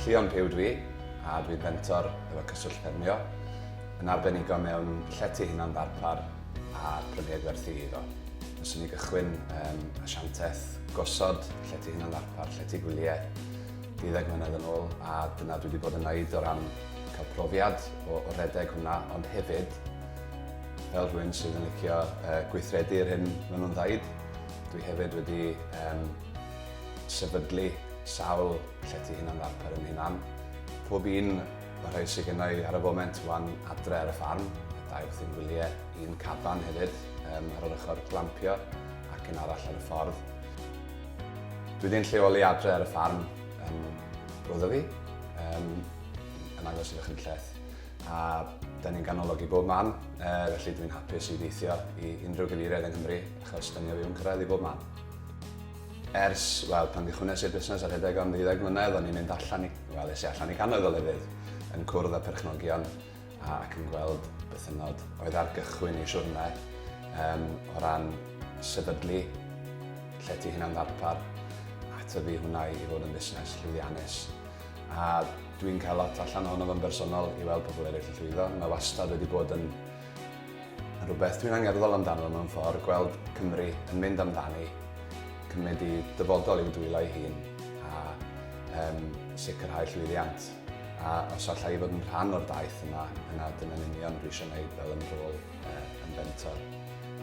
Llion Pughe dwi, a dwi'n fentor efo cyswllt Ffermio, yn arbenigo mewn llety hunan-ddarpar a prynu a gwerthu eiddo. Fyswn ni gychwyn asiantaeth gosod llety hunan-ddarpar, llety gwyliau 12 mlynedd yn ôl, a dyna dwi wedi bod yn wneud o ran cael profiad o redeg hwnna, ond hefyd, fel rhywun sydd yn licio gweithredu'r hyn maen nhw'n ddeud, dwi hefyd wedi sefydlu sawl llety hunan-ddarpar yn hunan. Pob un o'r rhai sydd gen i ar y foment wan adre ar y ffarm, 2 wrth gwyliau, 1 caban hefyd ar yr ochr glampio ac un arall ar y ffordd. Dwi wedi'n lleoli adre ar y ffarm broddo fi, yn agos i'r chynllunio. A da ni'n ganolog i bob man, felly dwi'n hapus i ddeithio i unrhyw gyfeiriad yng Nghymru achos da ni o fi'n cyrraedd i bob man. Pan ddechreuais i'r busnes ar rhedeg am 12 mlynedd, o'n i'n mynd allan i ganol o lefydd yn cwrdd â perchnogion ac yn gweld beth ynod oedd ar gychwyn i siwrne o ran sefydlu llety hunan-ddarpar a tyfu hwnna i fod yn busnes llwyddiannus. A dwi'n cael lot allan ohono fo'n bersonol i weld pobl eraill yn llwyddo. Mae wastad wedi bod yn rhywbeth dwi'n angerddol amdano mewn ffordd, gweld Cymru yn mynd amdani, cymryd i dyfodol i'w dwylo ei hun a sicrhau llwyddiant. A os allai i fod yn rhan o'r daith yna, dyna'n union dwi eisiau gwneud fel yn rôl yn fentor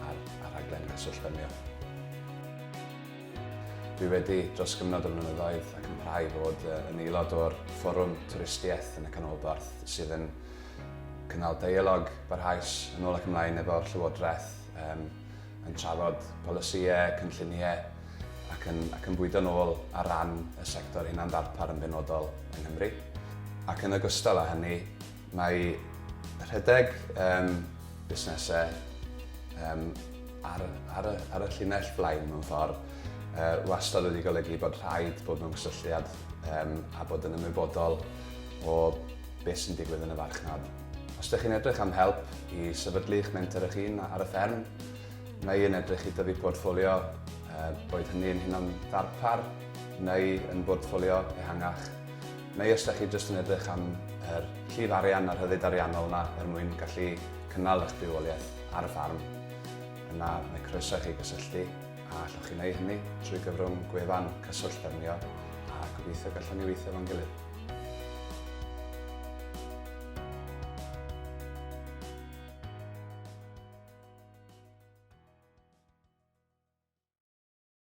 ar rhaglen cyswllt Ffermio. Dwi wedi dros gyfnod o flynyddoedd ac yn parhau fod yn aelod o'r fforwm Twristiaeth yn y canolbarth sydd yn cynnal deialog barhaus yn ôl ac ymlaen efo'r Llywodraeth, yn trafod polisïau, cynlluniau ac yn bwydo nôl ar ran y sector hunan-ddarpar yn benodol yng Nghymru. Ac yn ogystal â hynny, mae rhedeg busnesau ar y llinell blaen mewn ffordd wastad wedi golygu bod rhaid bod mewn cysylltiad a bod yn ymwybodol o beth sy'n digwydd yn y farchnad. Os ydych chi'n edrych am help i sefydlu eich mentor eich hun ar y fferm, neu yn edrych i dyfu portffolio boed hynny yn hunan-ddarpar neu yn portffolio ehangach, neu os ydych chi jyst yn edrych am yr llif arian a'r rhyddid ariannol yna mwyn gallu cynnal eich bywoliaeth ar y ffarm, yna mae croeso i chi gysylltu a allwch chi wneud hynny trwy gyfrwng gwefan cyswllt Ffermio a gobeithio gallwn ni weithio fo'n gilydd.